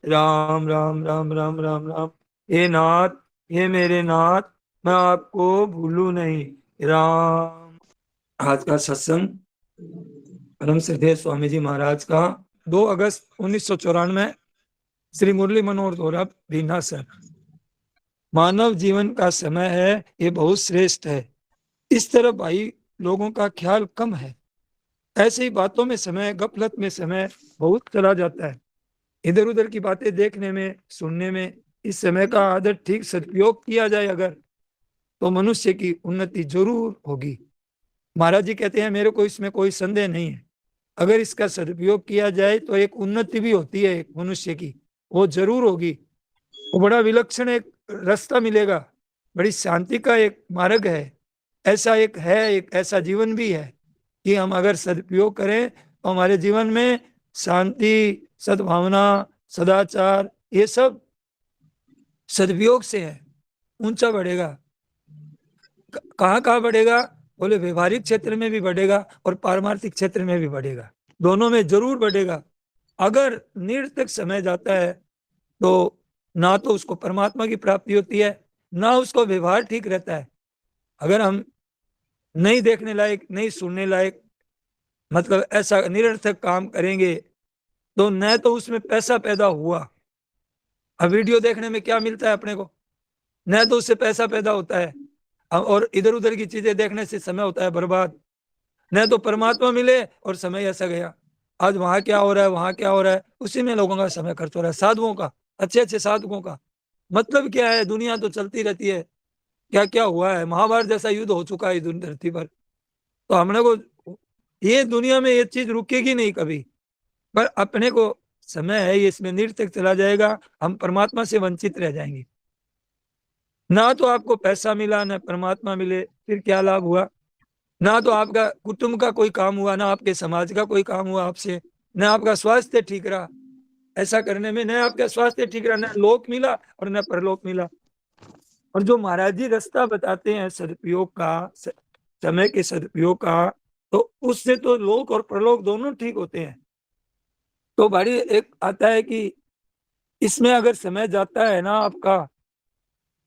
राम राम राम राम राम राम। हे नाथ, हे मेरे नाथ, मैं आपको भूलूं नहीं। राम। आज का सत्संग परम श्रद्धेय स्वामी जी महाराज का 2 अगस्त 1994, श्री मुरली मनोहर द्वारा बीना सर। मानव जीवन का समय है, ये बहुत श्रेष्ठ है। इस तरह भाई लोगों का ख्याल कम है। ऐसे ही बातों में समय, गफलत में समय बहुत चला जाता है। इधर उधर की बातें देखने में, सुनने में। इस समय का आदर ठीक सदुपयोग किया जाए अगर, तो मनुष्य की उन्नति जरूर होगी। महाराज जी कहते हैं, मेरे को इसमें कोई संदेह नहीं है। अगर इसका सदुपयोग किया जाए तो एक उन्नति भी होती है एक मनुष्य की, वो जरूर होगी। वो बड़ा विलक्षण एक रास्ता मिलेगा, बड़ी शांति का एक मार्ग है। ऐसा एक है, एक ऐसा जीवन भी है कि हम अगर सदुपयोग करें तो हमारे जीवन में शांति, सद्भावना, सदाचार, ये सब सदुपयोग से है, ऊंचा बढ़ेगा। कहाँ कहाँ बढ़ेगा? बोले व्यवहारिक क्षेत्र में भी बढ़ेगा और पारमार्थिक क्षेत्र में भी बढ़ेगा, दोनों में जरूर बढ़ेगा। अगर निरर्थक समय जाता है तो ना तो उसको परमात्मा की प्राप्ति होती है, ना उसको व्यवहार ठीक रहता है। अगर हम नहीं देखने लायक, नहीं सुनने लायक, मतलब ऐसा निरर्थक काम करेंगे तो न तो उसमें पैसा पैदा हुआ। अब वीडियो देखने में क्या मिलता है अपने को? न तो उससे पैसा पैदा होता है, और इधर उधर की चीजें देखने से समय होता है बर्बाद। न तो परमात्मा मिले और समय ऐसा गया। आज वहां क्या हो रहा है, वहां क्या हो रहा है, उसी में लोगों का समय खर्च हो रहा है, साधुओं का, अच्छे अच्छे साधुओं का। मतलब क्या है, दुनिया तो चलती रहती है। क्या क्या हुआ है, महाभारत जैसा युद्ध हो चुका है इस धरती पर। तो हमने को ये दुनिया में ये चीज रुकेगी नहीं कभी। पर अपने को समय है, ये इसमें निरर्थक चला जाएगा, हम परमात्मा से वंचित रह जाएंगे। ना तो आपको पैसा मिला, ना परमात्मा मिले, फिर क्या लाभ हुआ? ना तो आपका कुटुंब का कोई काम हुआ, ना आपके समाज का कोई काम हुआ आपसे, ना आपका स्वास्थ्य ठीक रहा। ऐसा करने में न आपका स्वास्थ्य ठीक रहा, न लोक मिला और न परलोक मिला। और जो महाराज जी रास्ता बताते हैं सदुपयोग का, समय के सदुपयोग का, तो उससे तो लोक और परलोक दोनों ठीक होते हैं। तो भाई एक आता है कि इसमें अगर समय जाता है ना आपका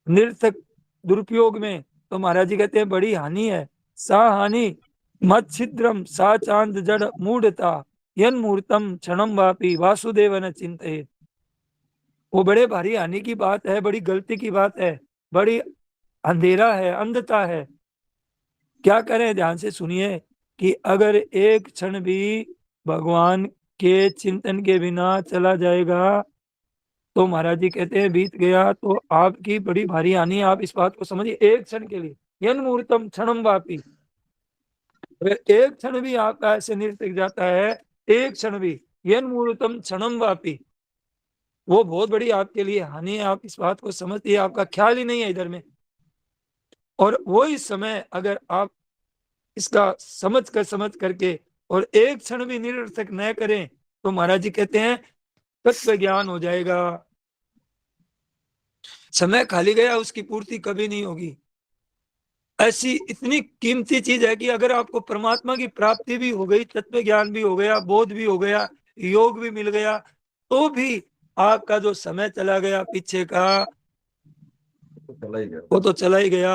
निरर्थक दुरुपयोग में, तो महाराज जी कहते हैं बड़ी हानि है। सा हानि मत छिद्रम सा चांद जड़ मूढ़ता यन मूर्तम क्षणम वापी वासुदेव न चिंतित। वो बड़े भारी हानि की बात है, बड़ी गलती की बात है, बड़ी अंधेरा है, अंधता है। क्या करें? ध्यान से सुनिए कि अगर एक क्षण भी भगवान के चिंतन के बिना चला जाएगा तो महाराज जी कहते हैं बीत गया, तो आपकी बड़ी भारी हानि है। आप इस बात को समझिए, एक क्षण के लिए। यन मुहूर्तम क्षणम वापी, अगर एक क्षण भी आपका ऐसे निरंतर जाता है, एक क्षण भी, यन मुहूर्तम क्षणम वापी, वो बहुत बड़ी आपके लिए हानि है। आप इस बात को समझिए, आपका ख्याल ही नहीं है इधर में। और वो इस समय अगर आप इसका समझ करके और एक क्षण भी निरर्थक न करें, तो महाराज जी कहते हैं तत्व ज्ञान हो जाएगा। समय खाली गया, उसकी पूर्ति कभी नहीं होगी। ऐसी इतनी कीमती चीज है कि अगर आपको परमात्मा की प्राप्ति भी हो गई, तत्व ज्ञान भी हो गया, बोध भी हो गया, योग भी मिल गया, तो भी आपका जो समय चला गया पीछे का, वो तो चला ही गया।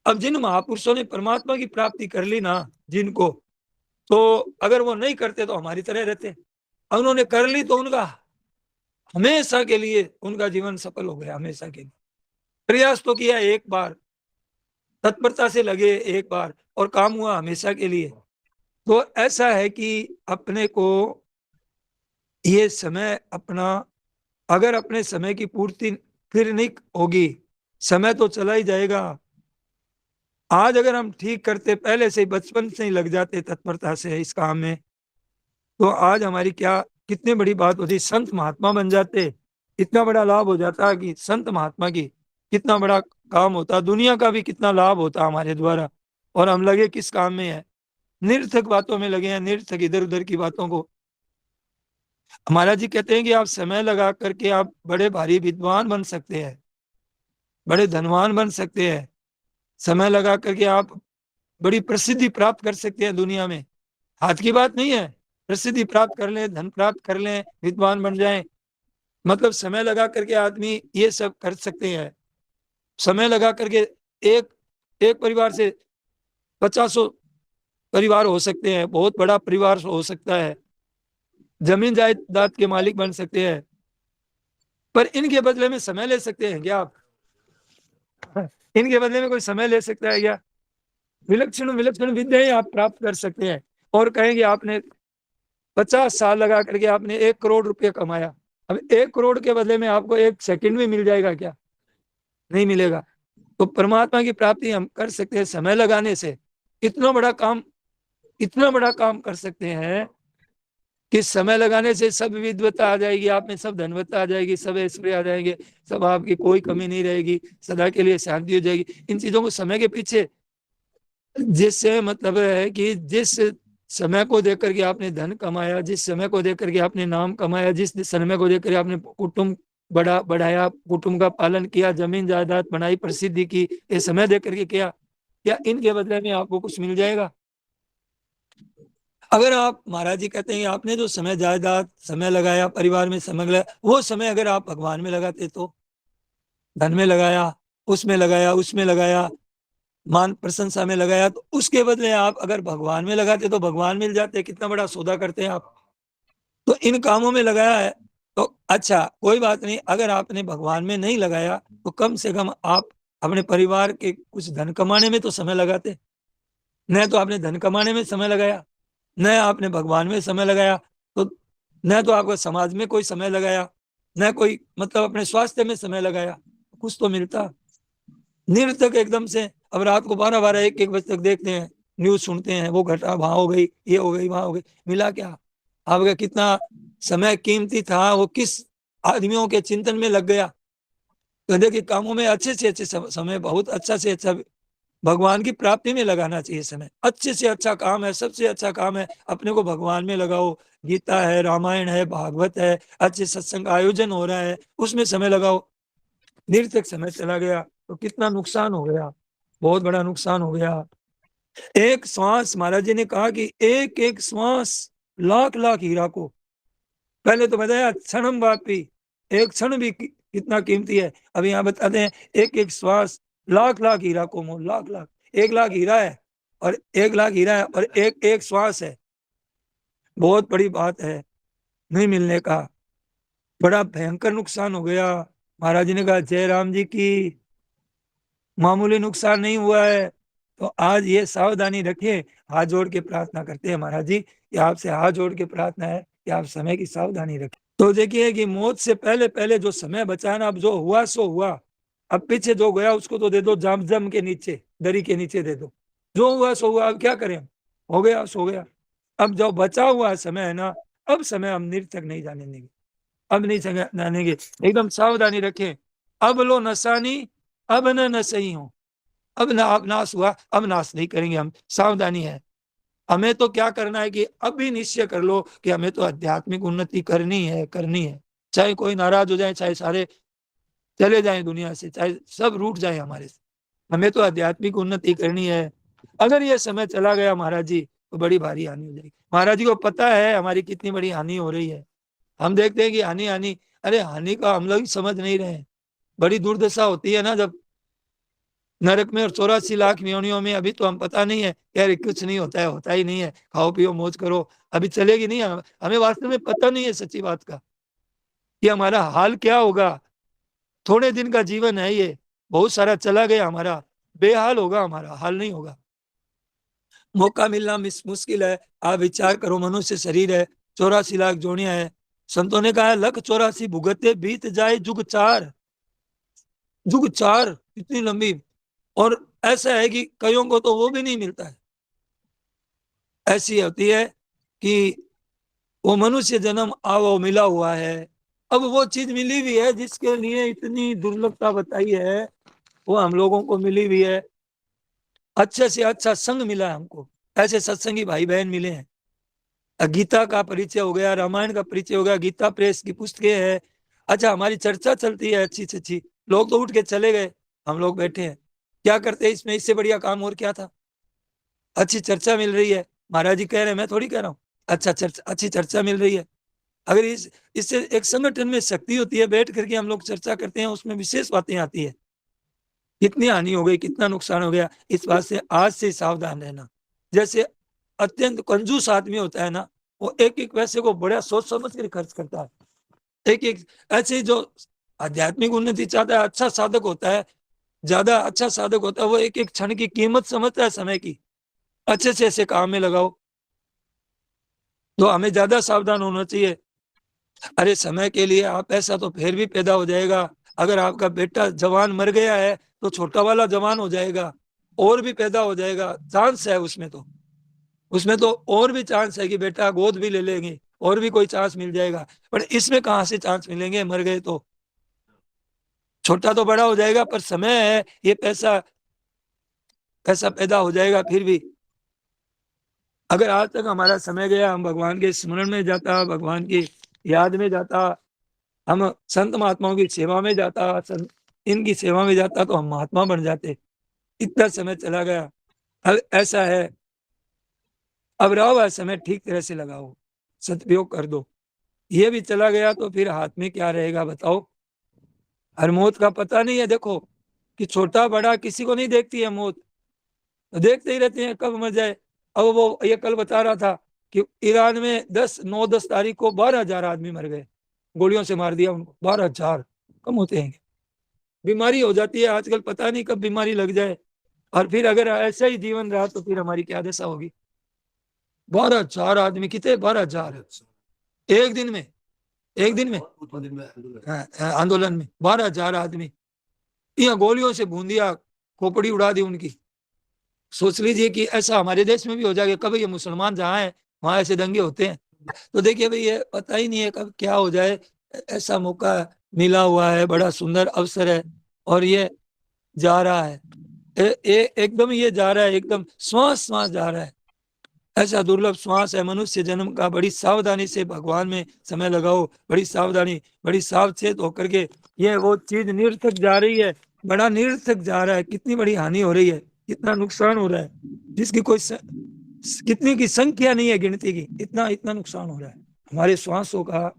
अब जिन महापुरुषों ने परमात्मा की प्राप्ति कर ली ना, जिनको, तो अगर वो नहीं करते तो हमारी तरह रहते। उन्होंने कर ली तो उनका हमेशा के लिए उनका जीवन सफल हो गया, हमेशा के लिए। प्रयास तो किया एक बार, तत्परता से लगे एक बार, और काम हुआ हमेशा के लिए। तो ऐसा है कि अपने को ये समय अपना, अगर अपने समय की पूर्ति फिर नहीं होगी, समय तो चला ही जाएगा। आज अगर हम ठीक करते, पहले से ही बचपन से ही लग जाते तत्परता से इस काम में, तो आज हमारी क्या कितनी बड़ी बात होती, संत महात्मा बन जाते। इतना बड़ा लाभ हो जाता कि संत महात्मा की कितना बड़ा काम होता, दुनिया का भी कितना लाभ होता हमारे द्वारा। और हम लगे किस काम में है? निरर्थक बातों में लगे हैं, निरर्थक इधर उधर की बातों को। महाराज जी कहते हैं कि आप समय लगा करके आप बड़े भारी विद्वान बन सकते हैं, बड़े धनवान बन सकते हैं। समय लगा करके आप बड़ी प्रसिद्धि प्राप्त कर सकते हैं दुनिया में। हाथ की बात नहीं है, प्रसिद्धि प्राप्त कर लें, धन प्राप्त कर लें, विद्वान बन जाएं। मतलब समय लगा करके आदमी ये सब कर सकते हैं। समय लगा करके एक एक परिवार से 50 परिवार हो सकते हैं, बहुत बड़ा परिवार हो सकता है, जमीन जायदाद के मालिक बन सकते हैं। पर इनके बदले में समय ले सकते हैं क्या आप? इनके बदले में कोई समय ले सकता है क्या? विलक्षण विलक्षण विद्याएं आप प्राप्त कर सकते हैं। और कहेंगे आपने 50 साल लगा करके आपने 1 करोड़ रुपये कमाया, अब 1 करोड़ के बदले में आपको 1 सेकंड में मिल जाएगा क्या? नहीं मिलेगा। तो परमात्मा की प्राप्ति हम कर सकते हैं समय लगाने से। इतना बड़ा काम, इतना बड़ा काम कर सकते हैं कि समय लगाने से सब विद्वता आ जाएगी, आप में सब धनवत्ता आ जाएगी, सब ऐश्वर्य आ जाएंगे, सब आपकी कोई कमी नहीं रहेगी, सदा के लिए शांति हो जाएगी। इन चीजों को समय के पीछे, जिससे मतलब है कि जिस समय को देख करके आपने धन कमाया, जिस समय को देख करके आपने नाम कमाया, जिस समय को देख करके आपने कुटुंब बढ़ाया, कुटुंब का पालन किया, जमीन जायदाद बनाई, प्रसिद्धि की, ये समय देख करके किया, क्या इनके बदले में आपको कुछ मिल जाएगा? अगर आप, महाराज जी कहते हैं आपने जो समय जायदाद समय लगाया, परिवार में समय लगाया, वो समय अगर आप भगवान में लगाते तो, धन में लगाया, उसमें लगाया, उसमें लगाया, मान प्रशंसा में लगाया, तो उसके बदले आप अगर भगवान में लगाते तो भगवान मिल जाते। कितना बड़ा सौदा करते हैं आप। तो इन कामों में लगाया है तो अच्छा, कोई बात नहीं। अगर आपने भगवान में नहीं लगाया तो कम से कम आप अपने परिवार के कुछ धन कमाने में तो समय लगाते। न तो आपने धन कमाने में समय लगाया, न आपने भगवान में समय लगाया, तो न तो आपको समाज में कोई समय लगाया, न कोई मतलब अपने स्वास्थ्य में समय लगाया, कुछ तो मिलता। निरर्थक एकदम से। अब रात को 12-12 1-1 बजे तक देखते हैं, न्यूज सुनते हैं, वो घटना वहां हो गई, ये हो गई, वहां हो गई, मिला क्या? आपका कितना समय कीमती था वो किस आदमियों के चिंतन में लग गया। तो देखिए कामों में अच्छे से अच्छे समय, बहुत अच्छा से अच्छा भगवान की प्राप्ति में लगाना चाहिए समय। अच्छे से अच्छा काम है, सबसे अच्छा काम है, अपने को भगवान में लगाओ। गीता है, रामायण है, भागवत है, अच्छे सत्संग का आयोजन हो रहा है, उसमें समय लगाओ। निरर्थक समय चला गया तो कितना नुकसान हो गया, बहुत बड़ा नुकसान हो गया। एक श्वास, महाराज जी ने कहा कि एक एक श्वास लाख लाख हीरा को, पहले तो बताया क्षणम वापी, एक क्षण भी कितना कीमती है। अब यहाँ बताते हैं एक एक श्वास लाख लाख हीरा को मोल, लाख लाख, 1 लाख हीरा है, और 1 लाख हीरा है और एक एक श्वास है। बहुत बड़ी बात है नहीं मिलने का, बड़ा भयंकर नुकसान हो गया। महाराज जी ने कहा जय राम जी की, मामूली नुकसान नहीं हुआ है। तो आज ये सावधानी रखिए। हाथ जोड़ के प्रार्थना करते हैं महाराज जी, कि आपसे हाथ जोड़ के प्रार्थना है कि आप समय की सावधानी रखें। तो देखिए कि मौत से पहले पहले जो समय बचा है ना, अब जो हुआ सो हुआ। अब पीछे जो गया उसको तो दे दो, जाम जम के नीचे, दरी के नीचे दे दो। जो हुआ सो हुआ, अब क्या करें, हो गया सो गया। अब जो बचा हुआ समय है ना, अब समय हम निरर्थक नहीं जाने देंगे, अब नहीं जानेंगे। एकदम सावधानी रखें। अब लो नसानी, अब न सही हो। अब ना अब नाश हुआ, अब नाश नहीं करेंगे हम, सावधानी है। हमें तो क्या करना है कि अभी निश्चय कर लो कि हमें तो आध्यात्मिक उन्नति करनी है, करनी है। चाहे कोई नाराज हो जाए, चाहे सारे चले जाएं दुनिया से, चाहे सब रूठ जाए हमारे से, हमें तो आध्यात्मिक उन्नति करनी है। अगर ये समय चला गया महाराज जी तो बड़ी भारी हानि हो जाएगी। महाराज जी को पता है हमारी कितनी बड़ी हानि हो रही है। हम देखते हैं कि हानि हानि, अरे हानि का हम लोग समझ नहीं रहे हैं। बड़ी दुर्दशा होती है ना जब नरक में और 84 लाख योनियों में। अभी तो हम पता नहीं है यार, कुछ नहीं होता है, होता ही नहीं है, खाओ पियो मौज करो, अभी चलेगी नहीं। हमें वास्तव में पता नहीं है सच्ची बात का कि हमारा हाल क्या होगा। थोड़े दिन का जीवन है ये, बहुत सारा चला गया हमारा, बेहाल होगा हमारा, हाल नहीं होगा। मौका मिलना मुश्किल है। आप विचार करो, मनुष्य शरीर है, 84 लाख जोड़ियां है। संतों ने कहा है लख 84 भुगते बीत जाए जुग चार। जुग चार इतनी लंबी। और ऐसा है कि कईयों को तो वो भी नहीं मिलता है। ऐसी होती है कि वो मनुष्य जन्म आओ मिला हुआ है। अब वो चीज मिली हुई है जिसके लिए इतनी दुर्लभता बताई है, वो हम लोगों को मिली हुई है। अच्छे से अच्छा संग मिला है हमको, ऐसे सत्संगी भाई बहन मिले हैं। गीता का परिचय हो गया, रामायण का परिचय हो गया, गीता प्रेस की पुस्तकें है। अच्छा हमारी चर्चा चलती है अच्छी से अच्छी। लोग तो उठ के चले गए, हम लोग बैठे हैं। क्या करते हैं इसमें, इससे बढ़िया काम और क्या था। अच्छी चर्चा मिल रही है, महाराज जी कह रहे हैं, मैं थोड़ी कह रहा हूँ। अच्छा चर्चा, अच्छी चर्चा मिल रही है। अगर इससे एक संगठन में शक्ति होती है, बैठ करके हम लोग चर्चा करते हैं, उसमें विशेष बातें आती है, कितनी हानि हो गई, कितना नुकसान हो गया, इस बात से आज से सावधान रहना। जैसे अत्यंत कंजूस आदमी होता है ना, वो एक एक पैसे को बड़ा सोच समझ कर खर्च करता है। एक एक ऐसे जो आध्यात्मिक उन्नति चाहता है, अच्छा साधक होता है, ज्यादा अच्छा साधक होता है, वो एक एक क्षण की कीमत समझता है, समय की, अच्छे से ऐसे काम में लगाओ। तो हमें ज्यादा सावधान होना चाहिए। अरे समय के लिए आप, ऐसा तो फिर भी पैदा हो जाएगा, अगर आपका बेटा जवान मर गया है तो छोटा वाला जवान हो जाएगा, और भी पैदा हो जाएगा, चांस है उसमें तो, उसमें तो और भी चांस है कि बेटा गोद भी ले लेंगे, और भी कोई चांस मिल जाएगा। पर इसमें कहाँ से चांस मिलेंगे, मर गए तो। छोटा तो बड़ा हो जाएगा, पर समय है, ये पैसा पैसा पैदा हो जाएगा फिर भी। अगर आज तक हमारा समय गया, हम भगवान के स्मरण में जाता, भगवान की याद में जाता, हम संत महात्माओं की सेवा में जाता, इनकी सेवा में जाता, तो हम महात्मा बन जाते। इतना समय चला गया। अब ऐसा है, अब रहो है समय, ठीक तरह से लगाओ, सदुपयोग कर दो। ये भी चला गया तो फिर हाथ में क्या रहेगा बताओ। हर मौत का पता नहीं है, देखो कि छोटा बड़ा किसी को नहीं देखती है मौत, तो देखते ही रहते हैं कब मर जाए। अब वो ये कल बता रहा था कि ईरान में 10 को 12,000 आदमी मर गए, गोलियों से मार दिया उनको। 12,000 कम होते हैं? बीमारी हो जाती है आजकल, पता नहीं कब बीमारी लग जाए। और फिर अगर ऐसा ही जीवन रहा तो फिर हमारी क्या दशा होगी। 12,000 आदमी, कितने 12,000 एक दिन में, एक दिन में आंदोलन में 12,000 आदमी, यहाँ गोलियों से भून दिया, खोपड़ी उड़ा दी उनकी। सोच लीजिए कि ऐसा हमारे देश में भी हो जाएगा। कभी ये मुसलमान जहाँ है वहां ऐसे दंगे होते हैं। तो देखिए भाई, ये पता ही नहीं है कब क्या हो जाए। ऐसा मौका मिला हुआ है, बड़ा सुंदर अवसर है, और ये जा रहा है। एकदम ये जा रहा है, एकदम श्वास श्वास जा रहा है। ऐसा दुर्लभ श्वास है मनुष्य जन्म का। बड़ी सावधानी से भगवान में समय लगाओ, बड़ी सावधानी, बड़ी सावचेत होकर के। ये वो चीज निरर्थक जा रही है, बड़ा निरर्थक जा रहा है, कितनी बड़ी हानि हो रही है, कितना नुकसान हो रहा है, जिसकी कोई कितनी की संख्या नहीं है गिनती की, इतना इतना नुकसान हो रहा है। हमारे श्वासों का,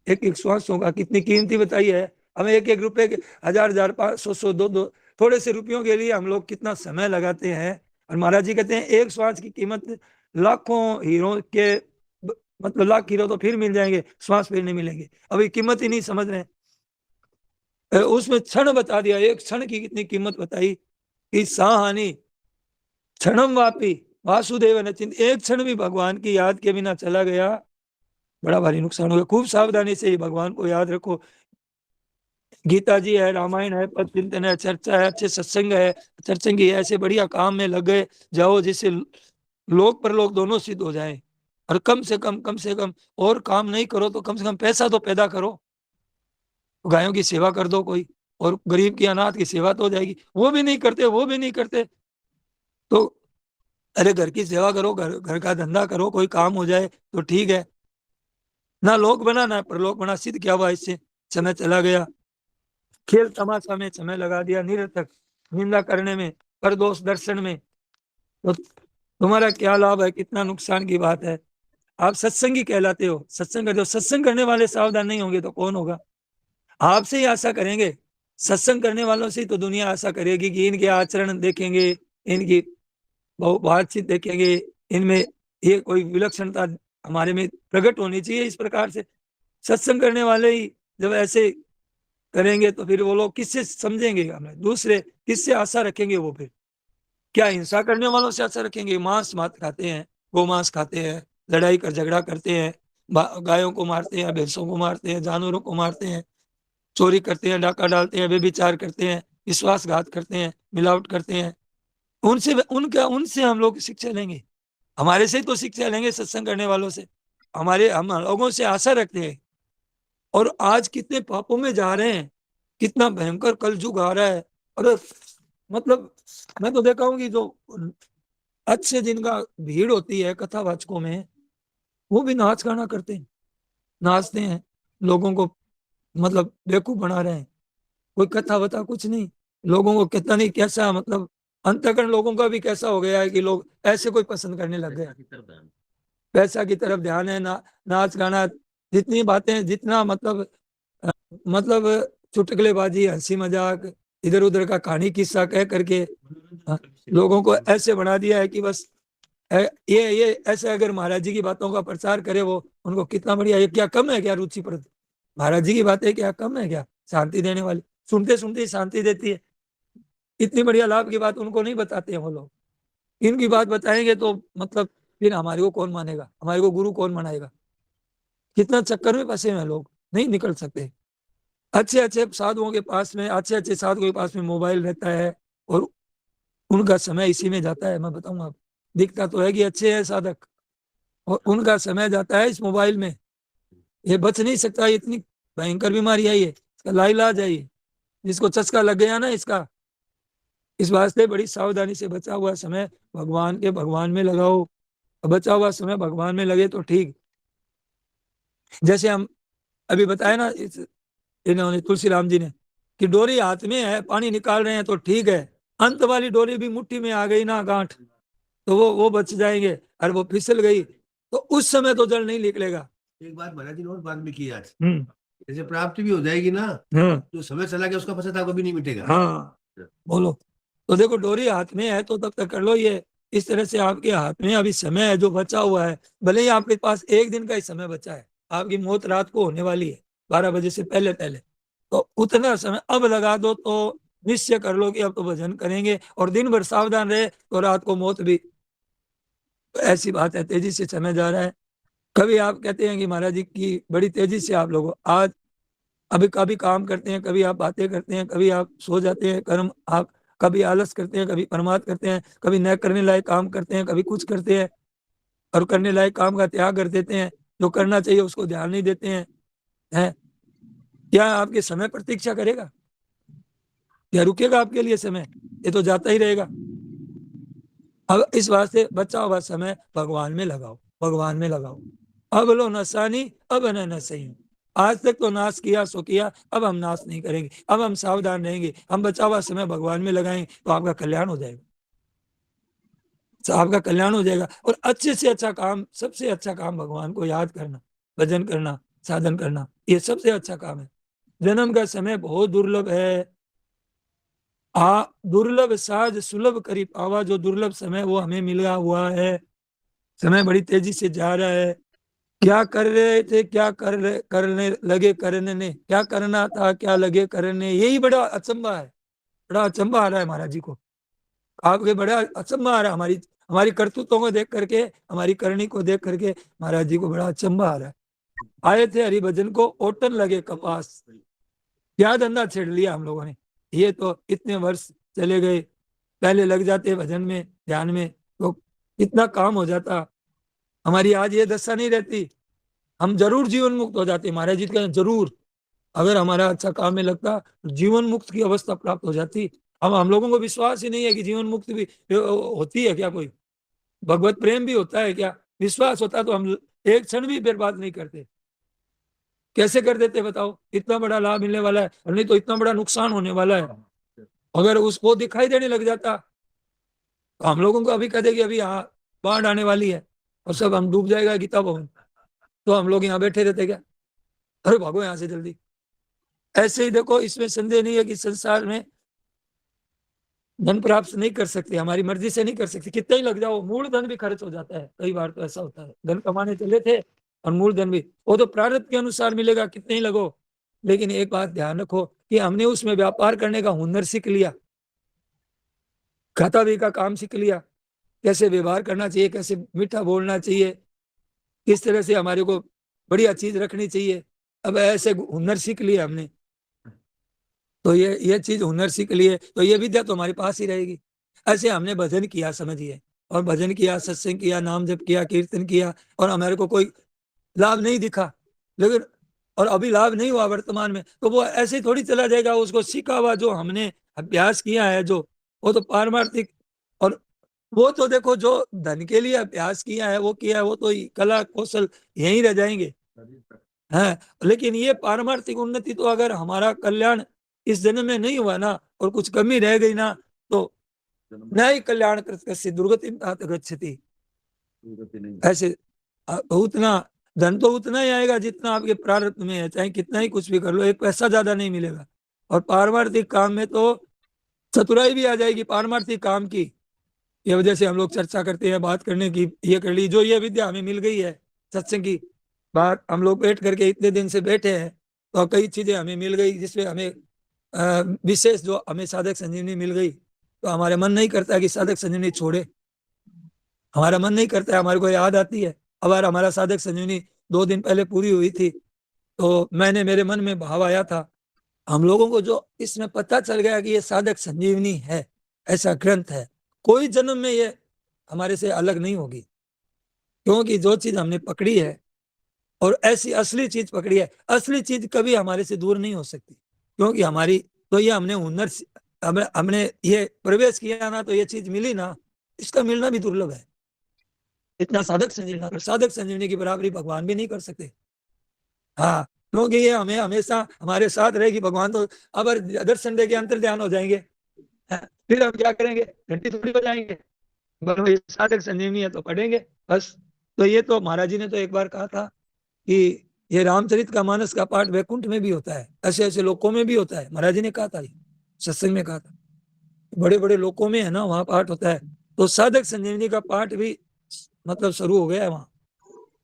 एक एक श्वासों का कितनी कीमती बताई है। हमें एक एक रुपए के, 1,000, 1,000, 500, 100, 200 थोड़े से रुपयों के लिए हम लोग कितना समय लगाते हैं। और महाराज जी कहते हैं एक श्वास की कीमत लाखों हीरो के, मतलब लाख हीरो तो फिर मिल जाएंगे, श्वास फिर नहीं मिलेंगे। अभी कीमत ही नहीं समझ रहे। उसमें क्षण बता दिया, एक क्षण की कितनी कीमत बताई कि साहानी क्षणम वापी वासुदेव न चिंत। एक क्षण भी भगवान की याद के बिना चला गया, बड़ा भारी नुकसान हो गया। खूब सावधानी से भगवान को याद रखो। गीता जी है, रामायण है, पद चिंतन है, चर्चा है, अच्छे सत्संग है, सत्संगी है, ऐसे बढ़िया काम में लग गए जाओ, जिससे लोक परलोक दोनों सिद्ध हो जाए। और कम से कम और काम नहीं करो तो कम से कम पैसा तो पैदा करो, गायों की सेवा कर दो कोई, और गरीब की अनाथ की सेवा तो हो जाएगी। वो भी नहीं करते, वो भी नहीं करते तो अरे घर की सेवा करो, घर घर का धंधा करो, कोई काम हो जाए तो ठीक है। ना लोक बना ना परलोक बना, सिद्ध क्या हुआ इससे। समय चला गया, खेल तमाशा में समय लगा दिया, निरर्थक निंदा करने में, परदोष दर्शन में। तो तुम्हारा क्या लाभ है, कितना नुकसान की बात है। आप सत्संगी कहलाते हो, सत्संग करते हो। सत्संग करने वाले सावधान नहीं होंगे तो कौन होगा। आपसे ही आशा करेंगे, सत्संग करने वालों से ही तो दुनिया आशा करेगी कि इनके आचरण देखेंगे, इनकी बातचीत देखेंगे, इनमें ये कोई विलक्षणता हमारे में प्रकट होनी चाहिए। इस प्रकार से सत्संग करने वाले ही जब ऐसे करेंगे तो फिर वो लोग किससे समझेंगे, हमें दूसरे किससे आशा रखेंगे। वो फिर क्या हिंसा करने वालों से आशा रखेंगे। मांस मात खाते हैं, गोमांस खाते हैं, लड़ाई कर झगड़ा करते हैं, गायों को मारते हैं, भैंसों को मारते हैं, जानवरों को मारते हैं, चोरी करते हैं, डाका डालते हैं, व्यभिचार करते हैं, विश्वासघात करते हैं, मिलावट करते हैं। उनसे हम लोग शिक्षा लेंगे, हमारे से ही तो शिक्षा लेंगे, सत्संग करने वालों से। हम लोगों से आशा रखते हैं। और आज कितने पापों में जा रहे हैं, कितना भयंकर कलयुग आ रहा है। और मतलब मैं तो देखा हूँ कि जो अच्छे दिन का भीड़ होती है कथावाचकों में, वो भी नाच गाना करते हैं, नाचते हैं, लोगों को मतलब बेवकूफ बना रहे हैं। कोई कथा वथा कुछ नहीं, लोगों को कितना नहीं कैसा, मतलब अंतकरण लोगों का भी कैसा हो गया है कि लोग ऐसे कोई पसंद करने लग गए। पैसा की तरफ ध्यान है ना, नाच गाना जितनी बातें, जितना मतलब चुटकुलेबाजी, हंसी मजाक, इधर उधर का कहानी किस्सा कह करके लोगों को ऐसे बना दिया है कि बस ये ऐसे अगर महाराज जी की बातों का प्रचार करे वो, उनको कितना बढ़िया। ये क्या कम है क्या रुचि पर? महाराज जी की बातें क्या कम है क्या शांति देने वाली? सुनते सुनते ही शांति देती है। इतनी बढ़िया लाभ की बात उनको नहीं बताते हैं वो लोग। इनकी बात बताएंगे तो मतलब फिर हमारे को कौन मानेगा, हमारे को गुरु कौन मनाएगा? कितना चक्कर में फंसे हैं लोग, नहीं निकल सकते। अच्छे अच्छे साधुओं के पास में, अच्छे अच्छे साधुओं के पास में मोबाइल रहता है और उनका समय इसी में जाता है। मैं बताऊंगा, दिखता तो है कि अच्छे है साधक, और उनका समय जाता है इस मोबाइल में। ये बच नहीं सकता, ये इतनी भयंकर बीमारी है, ये इसका लाइलाज है ये। जिसको चस्का लग गया ना इसका, इस वास्ते बड़ी सावधानी से बचा हुआ समय भगवान में लगाओ। बचा हुआ समय भगवान में लगे तो ठीक। जैसे हम अभी बताया ना इन्होंने, तुलसी राम जी ने, कि डोरी हाथ में है, पानी निकाल रहे हैं तो ठीक है, अंत वाली डोरी भी मुट्ठी में आ गई ना गांठ, तो वो बच जाएंगे। और वो फिसल गई तो उस समय तो जल नहीं निकलेगा। एक बात महाराज जी ने और बात भी की आज, हम्म। जैसे प्राप्ति भी हो जाएगी ना, हाँ जो समय चला गया उसका पश्चाताप कभी नहीं मिटेगा। हाँ, बोलो। तो देखो, डोरी हाथ में है तो तब तक कर लो ये। इस तरह से आपके हाथ में अभी समय है जो बचा हुआ है, भले ही आपके पास एक दिन का ही समय बचा है, आपकी मौत रात को होने वाली है 12 बजे से पहले पहले, तो उतना समय अब लगा दो तो निश्चय कर लो कि अब तो भजन करेंगे। और दिन भर सावधान रहे तो रात को मौत भी। तो ऐसी बात है, तेजी से समय जा रहा है। कभी आप कहते हैं कि महाराज जी की बड़ी तेजी से आप लोग आज अभी कभी काम करते हैं, कभी आप बातें करते हैं, कभी आप सो जाते हैं, कर्म आप कभी आलस करते हैं, कभी प्रमाद करते हैं, कभी न करने लायक काम करते हैं, कभी कुछ करते हैं और करने लायक काम का त्याग कर देते हैं। जो करना चाहिए उसको ध्यान नहीं देते हैं। क्या आपके समय प्रतीक्षा करेगा? क्या रुकेगा आपके लिए समय? ये तो जाता ही रहेगा। अब इस वास्ते बचा हुआ समय भगवान में लगाओ, भगवान में लगाओ। अब लो नसानी, अब न सही। आज तक तो नाश किया सो किया, अब हम नाश नहीं करेंगे, अब हम सावधान रहेंगे, हम बचा हुआ समय भगवान में लगाएंगे तो आपका कल्याण हो जाएगा। तो आपका कल्याण हो जाएगा। और अच्छे से अच्छा काम, सबसे अच्छा काम भगवान को याद करना, भजन करना, साधन करना, ये सबसे अच्छा काम है। जन्म का समय बहुत दुर्लभ है। दुर्लभ साज सुलभ करी पावा, जो दुर्लभ समय वो हमें मिला हुआ है। समय बड़ी तेजी से जा रहा है। क्या कर रहे थे, क्या करने लगे करने ने, क्या करना था क्या लगे करने, यही बड़ा अचंभा है। बड़ा अचंभा आ रहा है महाराज जी को, आपके बड़ा अचंभा आ रहा है। हमारी हमारी करतूतों को देख करके, हमारी करनी को देख करके महाराज जी को बड़ा अचंभा आ रहा है। आए थे हरिभजन को, ओटन लगे कपास। क्या धंधा छेड़ लिया हम लोगों ने। ये तो इतने वर्ष चले गए, पहले लग जाते भजन में, ध्यान में, तो कितना काम हो जाता। हमारी आज ये दशा नहीं रहती, हम जरूर जीवन मुक्त हो जाते। महाराज जी कहते जरूर, अगर हमारा अच्छा काम में लगता तो जीवन मुक्त की अवस्था प्राप्त हो जाती। अब हम लोगों को विश्वास ही नहीं है कि जीवन मुक्त भी होती है क्या कोई, भगवत प्रेम भी होता है क्या। विश्वास होता तो हम एक क्षण भी बर्बाद नहीं करते। कैसे कर देते बताओ? इतना बड़ा लाभ मिलने वाला है, और नहीं तो इतना बड़ा नुकसान होने वाला है। अगर उसको दिखाई देने लग जाता तो हम लोगों को अभी कह दे कि अभी यहाँ बाढ़ आने वाली है और सब हम डूब जाएगा गीता भवन, तो हम लोग यहाँ बैठे रहते क्या? अरे भागो यहाँ से जल्दी। ऐसे ही देखो, इसमें संदेह नहीं है कि संसार में धन प्राप्त नहीं कर सकते, हमारी मर्जी से नहीं कर सकते। कितना ही लग जाओ, मूल धन भी खर्च हो जाता है। कई बार तो ऐसा होता है, धन कमाने चले थे और मूल धन भी, वो तो प्रारब्ध के अनुसार मिलेगा, कितने ही लगो। लेकिन एक बात ध्यान रखो कि हमने उसमें व्यापार करने का हुनर सीख लिया, खाता भी का काम सीख लिया, कैसे व्यवहार करना चाहिए, कैसे मीठा बोलना चाहिए, किस तरह से हमारे को बढ़िया चीज रखनी चाहिए। अब ऐसे हुनर सीख लिया हमने, तो ये चीज हुनर सीख लिए तो ये विद्या तो हमारे पास ही रहेगी। ऐसे हमने भजन किया समझिए, और भजन किया, सत्संग किया, नाम जप किया, कीर्तन किया, और हमारे को कोई लाभ नहीं दिखा, लेकिन और अभी लाभ नहीं हुआ वर्तमान में, तो वो ऐसे ही थोड़ी चला जाएगा। उसको सीखा हुआ जो हमने अभ्यास किया है, जो वो तो पारमार्थिक, और वो तो देखो जो धन के लिए अभ्यास किया है, वो किया है, वो तो कला कौशल यहीं रह जाएंगे। है, लेकिन ये पारमार्थिक उन्नति तो अगर हमारा कल्याण इस जन्म में नहीं हुआ ना, और कुछ कमी रह गई ना, तो न ही कल्याण कृत दुर्गति तात गच्छति। ऐसे बहुत ना धन तो उतना ही आएगा जितना आपके प्रारब्ध में है, चाहे कितना ही कुछ भी कर लो, एक पैसा ज्यादा नहीं मिलेगा। और पारमार्थिक काम में तो चतुराई भी आ जाएगी पारमार्थिक काम की। ये वजह से हम लोग चर्चा करते हैं, बात करने की ये कर ली, जो ये विद्या हमें मिल गई है सत्संग की बात, हम लोग बैठ करके इतने दिन से बैठे हैं, तो कई चीजें हमें मिल गई जिसमें हमें विशेष जो हमें साधक संजीवनी मिल गई, तो हमारे मन नहीं करता कि साधक संजीवनी छोड़े, हमारा मन नहीं करता है, हमारे को याद आती है। अब यार हमारा साधक संजीवनी 2 दिन पहले पूरी हुई थी, तो मेरे मन में भाव आया था, हम लोगों को जो इसमें पता चल गया कि ये साधक संजीवनी है, ऐसा ग्रंथ है, कोई जन्म में ये हमारे से अलग नहीं होगी, क्योंकि जो चीज हमने पकड़ी है और ऐसी असली चीज पकड़ी है, असली चीज कभी हमारे से दूर नहीं हो सकती, क्योंकि हमारी तो ये हमने हुनर हमने ये प्रवेश किया ना, तो ये चीज मिली ना, इसका मिलना भी दुर्लभ है। इतना साधक संजीवनी की बराबरी भगवान भी नहीं कर सकते। हाँ, क्योंकि ये हमें हमेशा हमारे साथ रहेगी। भगवान तो अब दर्शन दे के अंतर ध्यान हो जाएंगे, फिर हम क्या करेंगे, घंटी थोड़ी बजाएंगे, बस साधक संजीवनी है तो पढ़ेंगे बस। तो ये तो महाराज जी ने तो एक बार कहा था कि ये रामचरित का मानस का पाठ वैकुंठ में भी होता है, ऐसे ऐसे लोकों में भी होता है, महाराज जी ने कहा था, ये सत्संग में कहा था, बड़े बड़े लोकों में है ना, वहां पाठ होता है। तो साधक संजीवनी का पाठ भी मतलब शुरू हो गया है वहां,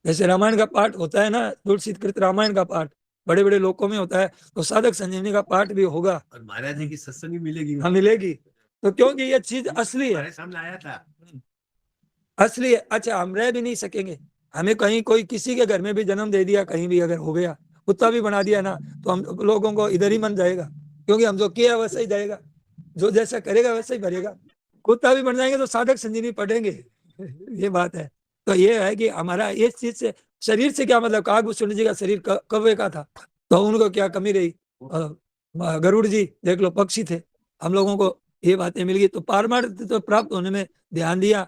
जैसे रामायण का पाठ होता है ना, तुलसीकृत रामायण का पाठ बड़े बड़े लोकों में होता है, तो साधक संजीवनी का पाठ भी होगा। और महाराज जी की सत्संग भी मिलेगी। हाँ मिलेगी, तो क्योंकि ये चीज असली है, हमारे सामने आया था। असली है। अच्छा, हम रह भी नहीं सकेंगे, हमें कहीं कोई किसी के घर में भी जन्म दे दिया, कहीं भी अगर हो गया, कुत्ता भी बना दिया ना, तो हम लोगों को इधर ही मन जाएगा, क्योंकि हम जो किया वैसा ही जाएगा, जो जैसा करेगा वैसा ही भरेगा। कुत्ता भी बन जाएंगे तो साधक संजीवनी पढ़ेंगे। ये बात है। तो ये है कि हमारा इस चीज से, शरीर से क्या मतलब, काकभूषण जी का शरीर कौवे का था, तो उनको क्या कमी रही, गरुड़ जी देख लो पक्षी थे, हम लोगों को ये बातें मिल गई, तो पारमार्थ तो प्राप्त होने में ध्यान दिया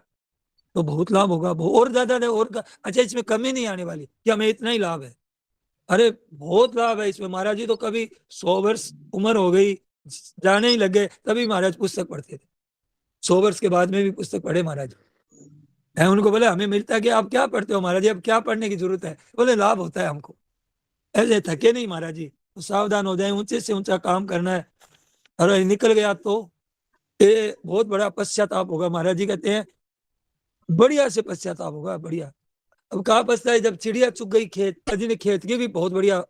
तो बहुत लाभ होगा, और ज्यादा है, और अच्छा इसमें कमी नहीं आने वाली कि हमें इतना ही लाभ है, अरे बहुत लाभ है इसमें। महाराज जी तो कभी 100 वर्ष उम्र हो गई, जाने ही लग गए, तभी महाराज पुस्तक पढ़ते थे, 100 वर्ष के बाद में भी पुस्तक पढ़े महाराज है। उनको बोले हमें मिलता है कि आप क्या पढ़ते हो महाराज जी, अब क्या पढ़ने की जरूरत है, बोले लाभ होता है हमको, ऐसे थके नहीं महाराज जी, तो सावधान हो जाए, ऊंचे से ऊंचा काम करना है, अरे निकल गया तो ये बहुत बड़ा पश्चाताप होगा। महाराज जी कहते हैं बढ़िया से पश्चाताप होगा, बढ़िया। अब कहाँ पछता है, जब चिड़िया चुग गई खेत, जी ने खेत की भी बहुत बढ़िया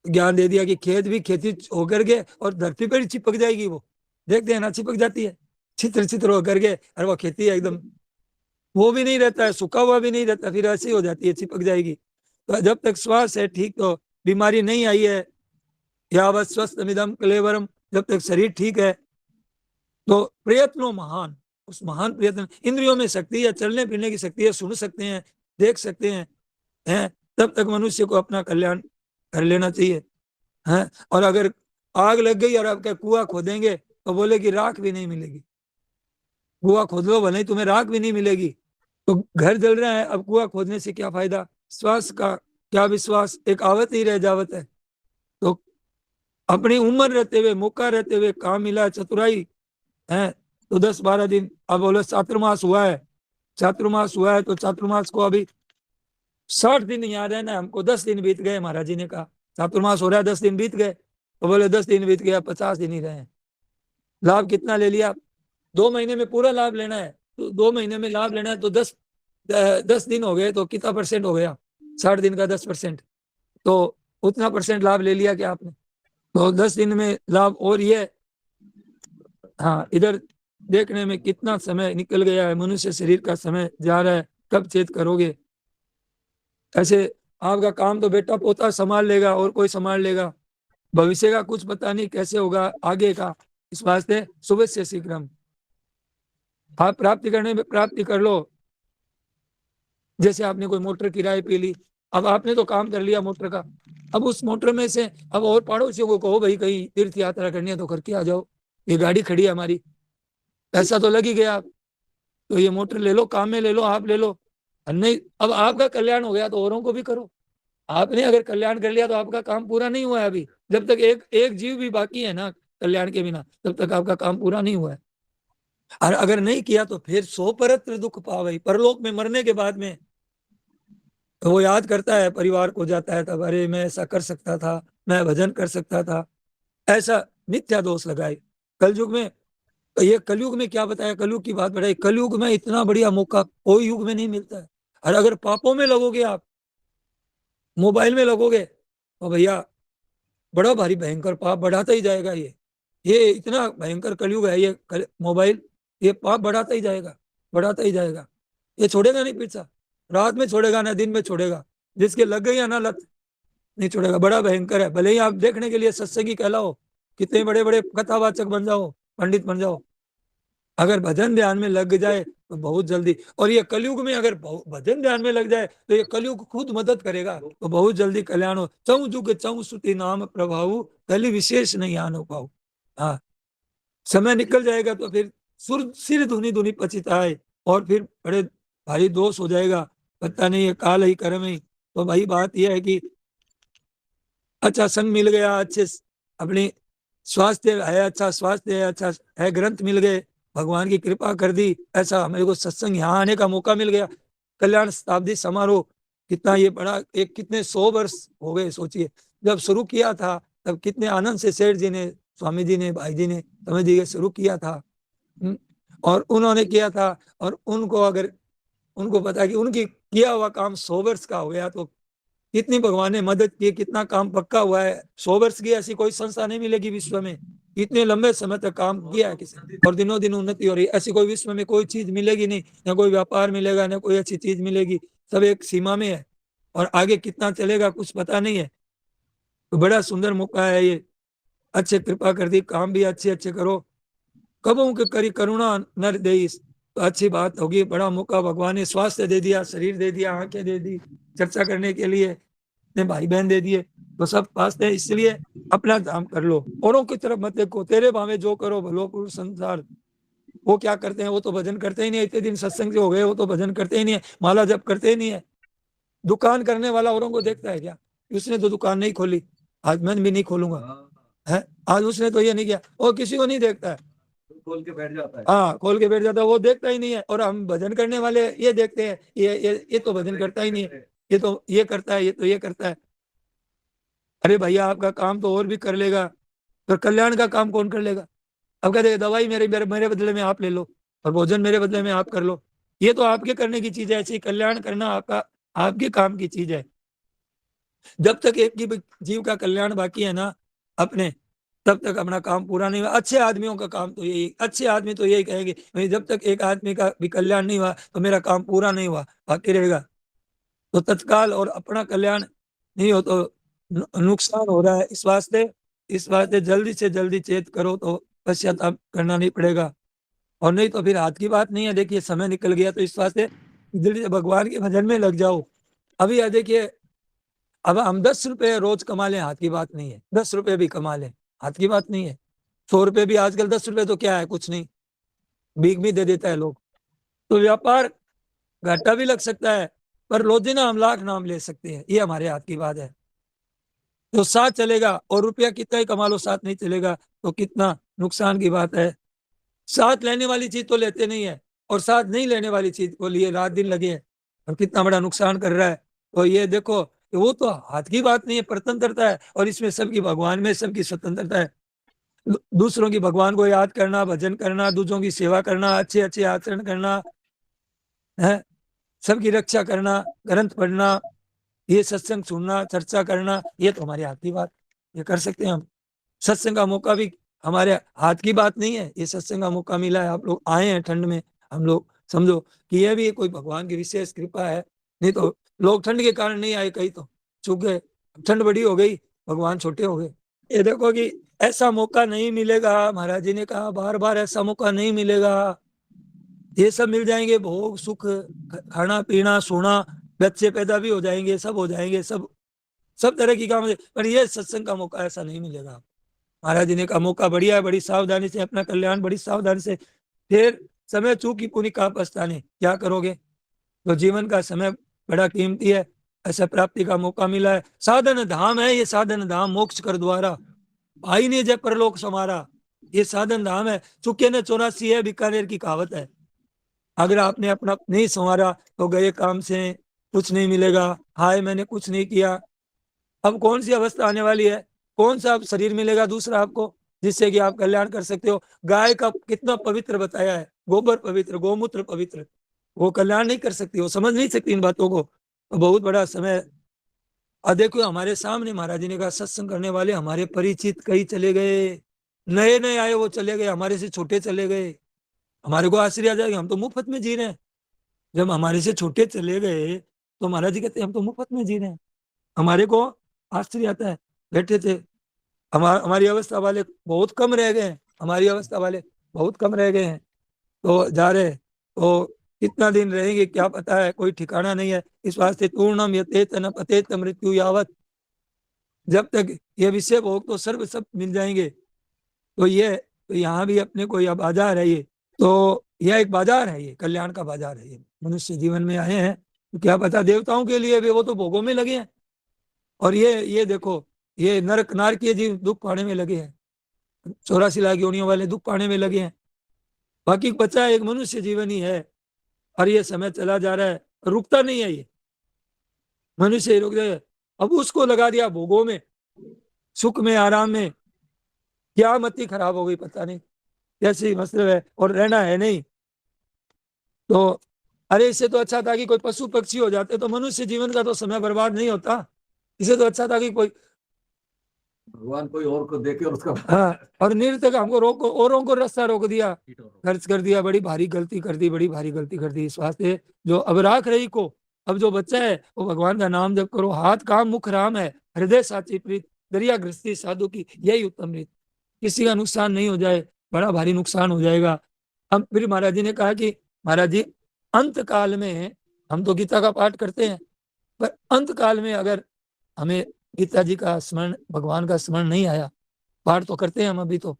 ज्ञान दे दिया कि खेत भी खेती होकर के और धरती पर ही चिपक जाएगी, वो देखते हैं ना चिपक जाती है, छित्र छित्र होकर के, और वो खेती एकदम वो भी नहीं रहता है, सूखा हुआ भी नहीं रहता, फिर ऐसी हो जाती है, चिपक जाएगी। तो जब तक श्वास है ठीक, तो बीमारी नहीं आई है, या बस स्वस्थ मिदम कलेवरम, जब तक शरीर ठीक है, तो प्रयत्नो महान, उस महान प्रयत्न, इंद्रियों में शक्ति है, चलने फिरने की शक्ति है, सुन सकते हैं, देख सकते हैं, तब तक मनुष्य को अपना कल्याण कर लेना चाहिए है। और अगर आग लग गई और आपका कुआं खोदेंगे तो बोले कि राख भी नहीं मिलेगी, कुआं खोद लो भले ही तुम्हें राख भी नहीं मिलेगी, तो घर जल रहा है, अब कुआं खोदने से क्या फायदा, श्वास का क्या विश्वास, एक आवत ही रह जावत है। तो अपनी उम्र रहते हुए, मौका रहते हुए काम मिला, चतुराई है, तो 10-12 दिन, अब बोलो चातुर्मास हुआ है, चातुर्मास हुआ है, तो चातुर्मास को अभी 60 दिन यहाँ रहना है हमको, 10 दिन बीत गए, महाराज जी ने कहा चातुर्मास हो रहा है, 10 दिन बीत गए, तो बोले 10 दिन बीत गया, 50 दिन ही रहे, लाभ कितना ले लिया, 2 महीने में पूरा लाभ लेना है, तो 2 महीने में लाभ लेना है, तो 10 दिन हो गए, तो कितना परसेंट हो गया, 60 दिन का 10%, तो उतना परसेंट लाभ ले लिया क्या आपने, तो 10 दिन में लाभ। और ये हाँ, इधर देखने में कितना समय निकल गया है, मनुष्य शरीर का समय जा रहा है, कब चेत करोगे। ऐसे आपका काम तो बेटा पोता संभाल लेगा, और कोई संभाल लेगा, भविष्य का कुछ पता नहीं कैसे होगा आगे का, इस वास्ते सुबह से शीघ्र आप प्राप्ति करने में प्राप्ति कर लो। जैसे आपने कोई मोटर किराए पे ली, अब आपने तो काम कर लिया मोटर का, अब उस मोटर में से अब और पड़ोसियों को कहो भाई कहीं तीर्थ यात्रा करनी है तो करके आ जाओ, ये गाड़ी खड़ी है हमारी, पैसा तो लग ही गया, तो ये मोटर ले लो, काम में ले लो, आप ले लो, नहीं अब आपका कल्याण हो गया तो औरों को भी करो। आपने अगर कल्याण कर लिया तो आपका काम पूरा नहीं हुआ है अभी, जब तक एक एक जीव भी बाकी है ना कल्याण के बिना, तब तक आपका काम पूरा नहीं हुआ है। और अगर नहीं किया तो फिर 100 परत्र दुख पावे, परलोक में मरने के बाद में तो वो याद करता है, परिवार को जाता है तब, अरे मैं ऐसा कर सकता था, मैं भजन कर सकता था, ऐसा मिथ्या दोष लगाए। कलयुग में, ये कलयुग में क्या बताया, कलयुग की बात बताई, कलयुग में इतना बढ़िया मौका कोई युग में नहीं मिलता है। और अगर पापों में लगोगे आप, मोबाइल में लगोगे, तो भैया बड़ा भारी भयंकर पाप बढ़ाता ही जाएगा। ये इतना भयंकर कलयुग है, मोबाइल, ये पाप बढ़ाता ही जाएगा, बढ़ाता ही जाएगा। ये छोड़ेगा नहीं पीछा, रात में छोड़ेगा ना दिन में छोड़ेगा, जिसके लग गई है ना लत, नहीं छोड़ेगा। बड़ा भयंकर है। भले ही आप देखने के लिए सत्संगी कहलाओ, कितने बड़े बड़े कथावाचक बन जाओ, पंडित बन जाओ, अगर भजन ध्यान में लग जाए तो बहुत जल्दी, और ये कलयुग में अगर भजन ध्यान में लग जाए तो ये कलयुग खुद मदद करेगा, तो बहुत जल्दी कल्याण हो। चौ जुग चौ सुती नाम प्रभाव, कली विशेष नहीं आन हो पाऊ। हाँ, समय निकल जाएगा तो फिर सुर सिर धुनी धुनी पछिताए, और फिर बड़े भारी दोष हो जाएगा, पता नहीं है काल ही कर्म ही। तो भाई बात यह है कि अच्छा संग मिल गया, अच्छे अपनी स्वास्थ्य है, अच्छा स्वास्थ्य है, अच्छा है, ग्रंथ मिल गए, भगवान की कृपा कर दी, ऐसा मेरे को सत्संग यहाँ आने का मौका मिल गया, कल्याण शताब्दी समारोह, कितना ये बड़ा, एक कितने 100 वर्ष हो गए, सोचिए जब शुरू किया था तब कितने आनंद से सेठ जी ने, स्वामी जी ने, भाई जी ने, समझ जी शुरू किया था। और उन्होंने किया था, और उनको अगर उनको पता कि उनकी किया हुआ काम 100 वर्ष का हो गया, तो कितनी भगवान ने मदद की, कितना काम पक्का हुआ है। 100 वर्ष की ऐसी कोई संस्था नहीं मिलेगी विश्व में, इतने लंबे समय तक काम किया है किसी, और दिनों दिन उन्नति हो रही है। ऐसी कोई विश्व में कोई चीज मिलेगी नहीं, ना कोई व्यापार मिलेगा, ना कोई अच्छी चीज मिलेगी, सब एक सीमा में है, और आगे कितना चलेगा कुछ पता नहीं है। तो बड़ा सुंदर मौका है ये, अच्छे कृपा कर दी, काम भी अच्छे अच्छे करो, कबों के करी करुणा नर दे, तो अच्छी बात होगी। बड़ा मौका, भगवान ने स्वास्थ्य दे दिया, शरीर दे दिया, आंखें दे दी, चर्चा करने के लिए ने भाई बहन दे दिए, तो सब पास है। इसलिए अपना काम कर लो, औरों की तरफ मत देखो, तेरे भावे जो करो भलो पुरुष संसार। वो क्या करते हैं, वो तो भजन करते ही नहीं है, इतने दिन सत्संग से हो गए, वो तो भजन करते ही नहीं है, माला जप करते ही नहीं है। दुकान करने वाला औरों को देखता है क्या, उसने तो दुकान नहीं खोली, आज मैं भी नहीं खोलूंगा, है, आज उसने तो ये नहीं किया, वो किसी को नहीं देखता है, खोल के बैठ जाता है। हाँ खोल के बैठ जाता है, वो देखता ही नहीं है। और हम भजन करने वाले ये देखते हैं, ये तो भजन करता ही नहीं है, ये तो ये करता है, ये तो ये करता है। अरे भैया आपका काम तो और भी कर लेगा, पर कल्याण का काम कौन कर लेगा। अब कहते दवाई मेरे मेरे मेरे बदले में आप ले लो, और भोजन मेरे बदले में आप कर लो, ये तो आपके करने की चीज है। ऐसे ही कल्याण करना आपका, आपके काम की चीज है। जब तक एक जीव का कल्याण बाकी है ना अपने, तब तक अपना काम पूरा नहीं हुआ। अच्छे आदमियों का काम तो यही, अच्छे आदमी तो यही कहेंगे, भाई जब तक एक आदमी का भी कल्याण नहीं हुआ तो मेरा काम पूरा नहीं हुआ, बाकी रहेगा। तो तत्काल और अपना कल्याण नहीं हो तो नुकसान हो रहा है। इस वास्ते जल्दी से जल्दी चेत करो, तो पश्चाताप करना नहीं पड़ेगा। और नहीं तो फिर हाथ की बात नहीं है, देखिए समय निकल गया, तो इस वास्ते जल्दी से भगवान के भजन में लग जाओ। अभी यह देखिए, अब हम 10 रुपए रोज कमा लें, हाथ की बात नहीं है, 10 रुपए भी कमा लें, हाथ की बात नहीं है। 100 रुपए भी आजकल, 10 रुपए तो क्या है, कुछ नहीं, भीख भी दे देता है लोग। तो व्यापार घाटा भी लग सकता है, पर रोजीना हम लाख नाम ले सकते हैं, ये हमारे हाथ की बात है। तो साथ चलेगा, और रुपया कितना ही कमा लो साथ नहीं चलेगा, तो कितना नुकसान की बात है। साथ लेने वाली चीज तो लेते नहीं है, और साथ नहीं लेने वाली चीज को लिए रात दिन लगे हैं, और कितना बड़ा नुकसान कर रहा है। तो ये देखो कि वो तो हाथ की बात नहीं है, परतंत्रता है, और इसमें सबकी, भगवान में सबकी स्वतंत्रता है। दूसरों की, भगवान को याद करना, भजन करना, दूसरों की सेवा करना, अच्छे अच्छे आचरण करना है, सबकी रक्षा करना, ग्रंथ पढ़ना, ये सत्संग सुनना, चर्चा करना, ये तो हमारे हाथ की बात, ये कर सकते हैं हम। सत्संग का मौका भी हमारे हाथ की बात नहीं है, ये सत्संग का मौका मिला है, आप लोग आए हैं ठंड में, हम लोग समझो कि यह भी कोई भगवान की विशेष कृपा है। नहीं तो लोग ठंड के कारण नहीं आए, कहीं तो चूक गए, ठंड बड़ी हो गई, भगवान छोटे हो गए। ये देखो कि ऐसा मौका नहीं मिलेगा, महाराज जी ने कहा बार बार, ऐसा मौका नहीं मिलेगा। ये सब मिल जाएंगे, भोग सुख, खाना पीना सोना, बच्चे पैदा भी हो जाएंगे, सब हो जाएंगे, सब सब तरह की काम, पर ये सत्संग का मौका ऐसा नहीं मिलेगा। महाराज जी ने कहा मौका बढ़िया है, बड़ी सावधानी से अपना कल्याण, बड़ी सावधानी से, फिर समय चूकी पुनि का पछताने, क्या करोगे। तो जीवन का समय बड़ा कीमती है, ऐसा प्राप्ति का मौका मिला है। साधन धाम है ये, साधन धाम मोक्ष कर द्वारा, भाई ने जय परलोक समारा, ये साधन धाम है। चुके ने 84 है, बीकानेर की कहावत है। अगर आपने अपना नहीं संवारा तो गए काम से कुछ नहीं मिलेगा। हाय मैंने कुछ नहीं किया। अब कौन सी अवस्था आने वाली है, कौन सा अब शरीर मिलेगा दूसरा आपको जिससे कि आप कल्याण कर सकते हो। गाय का कितना पवित्र बताया है, गोबर पवित्र, गोमूत्र पवित्र, वो कल्याण नहीं कर सकती, वो समझ नहीं सकती इन बातों को। तो बहुत बड़ा समय। और देखो हमारे सामने महाराज जी ने कहा सत्संग करने वाले हमारे परिचित कई चले गए, नए नए आए वो चले गए, हमारे से छोटे चले गए। हमारे को आश्चर्य आ जाएगा, हम तो मुफ्त में जी रहे हैं। जब हमारे से छोटे चले गए तो महाराज जी कहते हैं हम तो मुफ्त में जी रहे हैं। हमारे को आश्चर्य आता है। बैठे थे हमारी अवस्था वाले बहुत कम रह गए हैं, हमारी अवस्था वाले बहुत कम रह गए हैं, तो जा रहे हैं। तो कितना दिन रहेंगे क्या पता है, कोई ठिकाना नहीं है। इस वास्ते पूर्णम यतेत न पतेत मृत्यु यावत, जब तक ये विषय भोग तो सर्व सब मिल जाएंगे। तो ये तो यहाँ भी अपने को यह बाजार है ये, तो यह एक बाजार है, ये कल्याण का बाजार है। ये मनुष्य जीवन में आए हैं तो क्या पता देवताओं के लिए भी, वो तो भोगों में लगे हैं। और ये देखो ये नरक नारकीय जीव दुख पाने में लगे हैं, 84 लाख योनियों वाले दुख पाने में लगे हैं। बाकी बचा एक मनुष्य जीवन ही है। और ये समय चला जा रहा है, रुकता नहीं है ये, मनुष्य ही रुक जाए। अब उसको लगा दिया भोगों में, सुख में, आराम में, क्या मति खराब हो गई पता नहीं कैसी मतलब है, और रहना है नहीं। तो अरे इससे तो अच्छा था कि कोई पशु पक्षी हो जाते, तो मनुष्य जीवन का तो समय बर्बाद नहीं होता। इससे तो अच्छा था कि कोई भगवान कोई और को देखे और उसका हाँ, और निरर्थक हमको रोको, औरों को रास्ता रोक दिया, खर्च कर दिया, बड़ी भारी गलती कर दी, बड़ी भारी गलती कर दी। इस वास्ते जो अब राख रही को, अब जो बच्चा है वो भगवान का नाम जप करो, हाथ काम मुख राम है, हृदय साची प्रीत, दरिया गृहस्थी साधु की यही उत्तम रीत। किसी का नुकसान नहीं हो जाए, बड़ा भारी नुकसान हो जाएगा। हम फिर महाराज जी ने कहा कि महाराज जी अंत काल में, हम तो गीता का पाठ करते हैं, पर अंत काल में अगर हमें गीता जी का स्मरण, भगवान का स्मरण नहीं आया, पाठ तो करते हैं हम अभी तो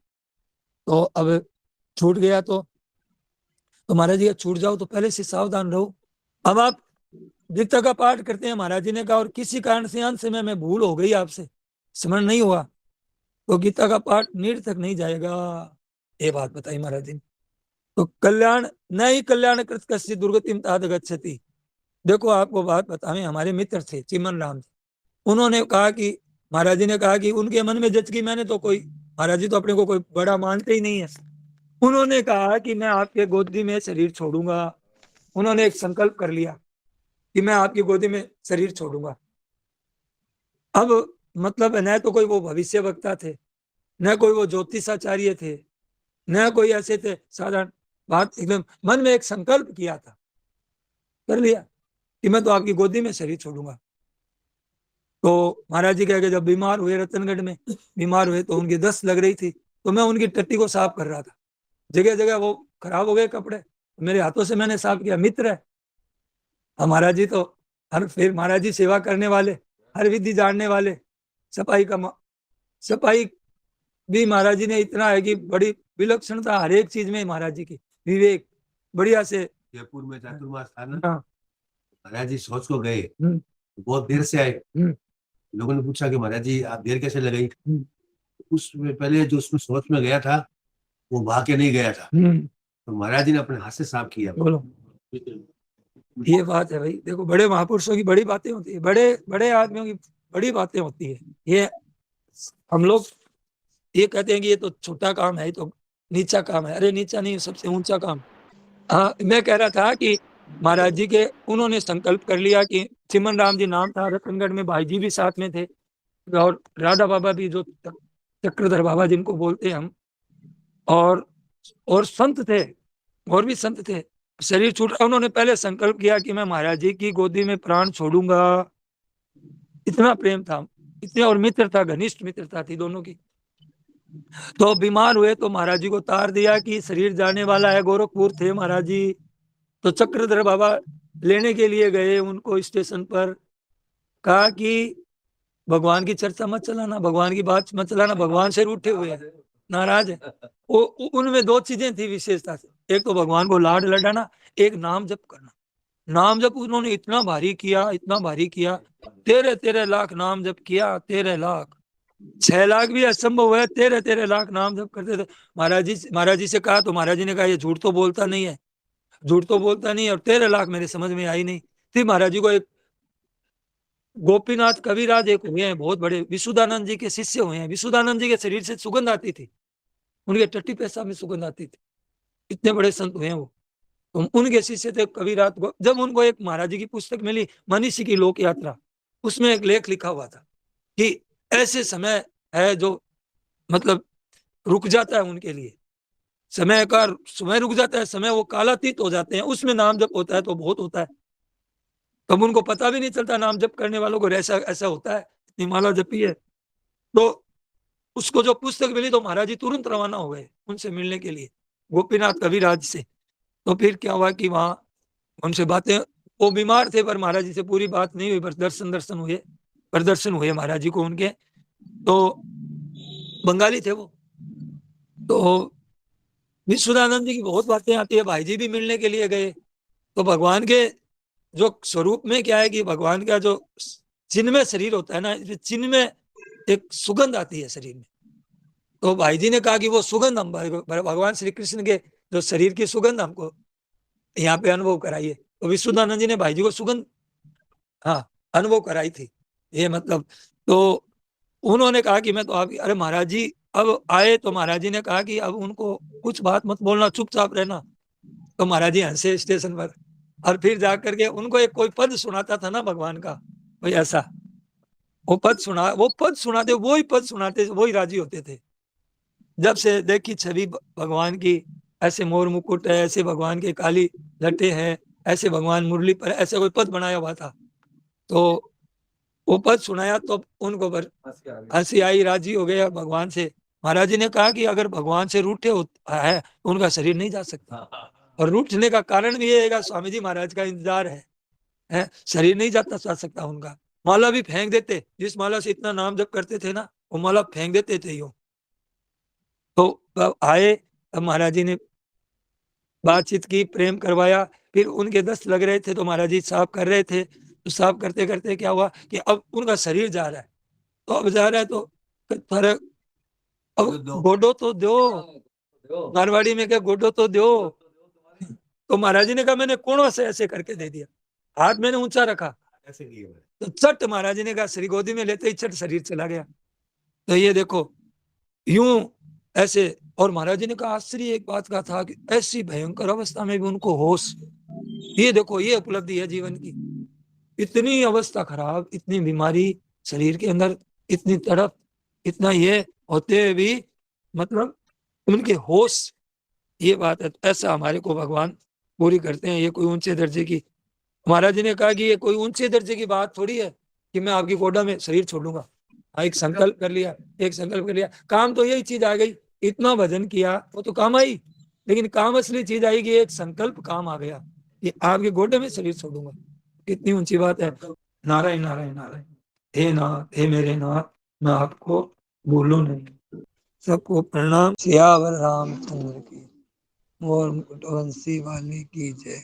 अब छूट गया तो महाराज जी छूट जाओ तो पहले से सावधान रहो। अब आप गीता का पाठ करते हैं, महाराज जी ने कहा, और किसी कारण से अंत समय में भूल हो गई, आपसे स्मरण नहीं हुआ, तो गीता का पाठ निरर्थक नहीं जाएगा। ये बात बताई महाराज जी ने। तो कल्याण नहीं, कल्याण कृत कस्य दुर्गतिम तात गच्छति। देखो आपको बात बताएं, हमारे मित्र थे चिमन राम जी, उन्होंने कहा कि महाराज जी ने कहा कि उनके मन में जच गई, मैंने तो कोई, महाराज जी तो अपने को कोई बड़ा मानते ही नहीं है। उन्होंने कहा कि मैं आपके गोदी में शरीर छोड़ूंगा। उन्होंने एक संकल्प कर लिया कि मैं आपकी गोदी में शरीर छोड़ूंगा। अब मतलब न तो कोई वो भविष्य वक्ता थे, न कोई वो ज्योतिषाचार्य थे, न कोई ऐसे थे साधारण, बात एकदम मन में एक संकल्प किया था, कर लिया कि मैं तो आपकी गोदी में शरीर छोड़ूंगा। तो महाराज जी कह के जब बीमार हुए, रतनगढ़ में बीमार हुए, तो उनकी दस्त लग रही थी, तो मैं उनकी टट्टी को साफ कर रहा था। जगह जगह वो खराब हो गए कपड़े, मेरे हाथों से मैंने साफ किया। मित्र है महाराज जी, तो हर फिर महाराज जी सेवा करने वाले, हर विधि जानने वाले, सफाई का सफाई भी महाराज जी ने इतना है कि बड़ी विलक्षणता हर एक चीज में महाराज जी की, विवेक बढ़िया से। जयपुर में चातुर्मास था ना, हाँ, महाराज जी सोच को गए, बहुत देर से आए। लोगों ने पूछा कि महाराज जी आप देर कैसे लगाई? उसमें पहले जो उसमें सोच में गया था वो वहां के नहीं गया था, तो महाराज जी ने अपने हाथ से साफ किया। बोलो, ये बात है भाई। देखो बड़े महापुरुषों की बड़ी बातें होती है, बड़े बड़े आदमियों की बड़ी बातें होती है। ये हम लोग ये कहते हैं कि ये तो छोटा काम है, ये तो नीचा काम है। अरे नीचा नहीं, सबसे ऊंचा काम। हाँ, मैं कह रहा था कि महाराज जी के उन्होंने संकल्प कर लिया कि चिमन राम जी नाम था, रतनगढ़ में भाई जी भी साथ में थे, और राधा बाबा भी जो चक्रधर बाबा जिनको बोलते हैं हम, और संत थे, और भी संत थे। शरीर छूट रहा, उन्होंने पहले संकल्प किया कि मैं महाराज जी की गोदी में प्राण छोड़ूंगा। इतना प्रेम था, इतने, और मित्रता, घनिष्ठ मित्रता थी दोनों की। तो बीमार हुए तो महाराज जी को तार दिया कि शरीर जाने वाला है। गोरखपुर थे महाराज जी, तो चक्रधर बाबा लेने के लिए गए उनको स्टेशन पर, कहा कि भगवान की चर्चा मत चलाना, भगवान की बात मत चलाना, भगवान से रूठे हुए हैं, नाराज है। उनमें दो चीजें थी विशेषता से, एक तो भगवान को लाड लडाना, एक नाम जप करना। नाम जप उन्होंने इतना भारी किया, इतना भारी किया, 13-13 लाख नाम जप किया, 13 लाख। 6 लाख भी असंभव है, 13-13 लाख नाम जप करते थे। महाराज जी से कहा तो महाराज जी ने कहा ये झूठ तो बोलता नहीं है, झूठ तो बोलता नहीं है, और 13 लाख मेरे समझ में आई नहीं। फिर महाराज जी को एक गोपीनाथ कविराज एक हुए हैं बहुत बड़े, विशुद्धानंद जी के शिष्य हुए हैं। विशुद्धानंद जी के शरीर से सुगंध आती थी, उनके टट्टी पेशाब में सुगंध आती थी, इतने बड़े संत हुए हैं वो। तो उनके शिष्य थे कविराज। जब उनको एक महाराज जी की पुस्तक मिली, मनीषी की लोक यात्रा, उसमें एक लेख लिखा हुआ था कि ऐसे समय है जो मतलब रुक जाता है उनके लिए, समय का समय रुक जाता है, समय वो कालातीत हो जाते हैं, उसमें नाम जप होता है तो बहुत होता है। तब उनको पता भी नहीं चलता नाम जप करने वालों को, ऐसा ऐसा होता है, इतनी माला जपी है। तो उसको जो पुस्तक मिली तो महाराज जी तुरंत रवाना हो गए उनसे मिलने के लिए, गोपीनाथ कविराज से। तो फिर क्या हुआ कि वहां उनसे बातें, वो बीमार थे पर महाराज जी से पूरी बात नहीं हुई, पर दर्शन दर्शन हुए, प्रदर्शन हुए महाराज जी को उनके। तो बंगाली थे वो। तो विश्वदानंद जी की बहुत बातें आती है, भाई जी भी मिलने के लिए गए। तो भगवान के जो स्वरूप में क्या है कि भगवान का जो चिन्ह में शरीर होता है ना, चिन्ह में एक सुगंध आती है शरीर में। तो भाई जी ने कहा कि वो सुगंध हम भगवान श्री कृष्ण के जो शरीर की सुगंध हमको यहाँ पे अनुभव कराइए। तो विश्वदानंद जी ने भाई जी को सुगंध, हाँ, अनुभव कराई थी ये मतलब। तो उन्होंने कहा कि मैं तो आप, अरे महाराज जी अब आए तो महाराज जी ने कहा कि अब उनको कुछ बात मत बोलना, चुपचाप रहना। तो महाराज जी हंसे स्टेशन पर, और फिर जाकर के उनको एक कोई पद सुनाता था ना भगवान का, कोई ऐसा, वो पद सुनाते, वही पद सुनाते, वही राजी होते थे। जब से देखी छवि भगवान की, ऐसे मोर मुकुट है, ऐसे भगवान के काली लटे हैं, ऐसे भगवान मुरली पर, ऐसे कोई पद बनाया हुआ था। तो वो पद सुनाया तो उनको हंसी आई, राजी हो गए। और भगवान से महाराज जी ने कहा कि अगर भगवान से रूठे है तो उनका शरीर नहीं जा सकता। और रूठने का कारण भी ये है, स्वामी जी महाराज का इंतजार है, शरीर नहीं जाता जा सकता उनका। माला भी फेंक देते, जिस माला से इतना नाम जप करते थे ना, वो माला फेंक देते थे यूं। तो आए, अब महाराज जी ने बातचीत की, प्रेम करवाया। फिर उनके दस्त लग रहे थे तो महाराज जी साफ कर रहे थे। तो साफ करते करते क्या हुआ कि अब उनका शरीर जा रहा है। तो अब जा रहा है तो थारे अब गोडो तो दो, मारवाड़ी में क्या गोडो तो दो। तो महाराज जी ने कहा मैंने कोणों से ऐसे करके दे दिया, हाथ मैंने ऊंचा रखा, ऐसे किए हुए। तो चट महाराज जी ने कहा, श्री गोदी में लेते ही चट शरीर चला गया। तो ये देखो यूं ऐसे। और महाराज जी ने कहा, आश्चर्य एक बात का था कि ऐसी भयंकर अवस्था में भी उनको होश। ये देखो ये उपलब्धि है जीवन की, इतनी अवस्था खराब, इतनी बीमारी शरीर के अंदर, इतनी तड़प, इतना ये होते हुए भी मतलब उनके होश, ये बात है। ऐसा हमारे को भगवान पूरी करते हैं। ये कोई ऊंचे दर्जे की, महाराज जी ने कहा कि ये कोई ऊंचे दर्जे की बात थोड़ी है कि मैं आपकी गोदा में शरीर छोड़ूंगा। एक संकल्प कर लिया, एक संकल्प कर लिया, काम तो यही चीज आ गई। इतना भजन किया वो तो काम आई, लेकिन काम असली चीज आई कि एक संकल्प काम आ गया कि आपके गोडे में शरीर छोड़ूंगा। कितनी ऊंची बात है। नारायण नारायण नारायण। हे नाथ, हे मेरे नाथ, मैं आपको भूलू नहीं। सबको प्रणाम। सियावर रामचंद्र की, मोर मुकुट वंशी वाली की जय।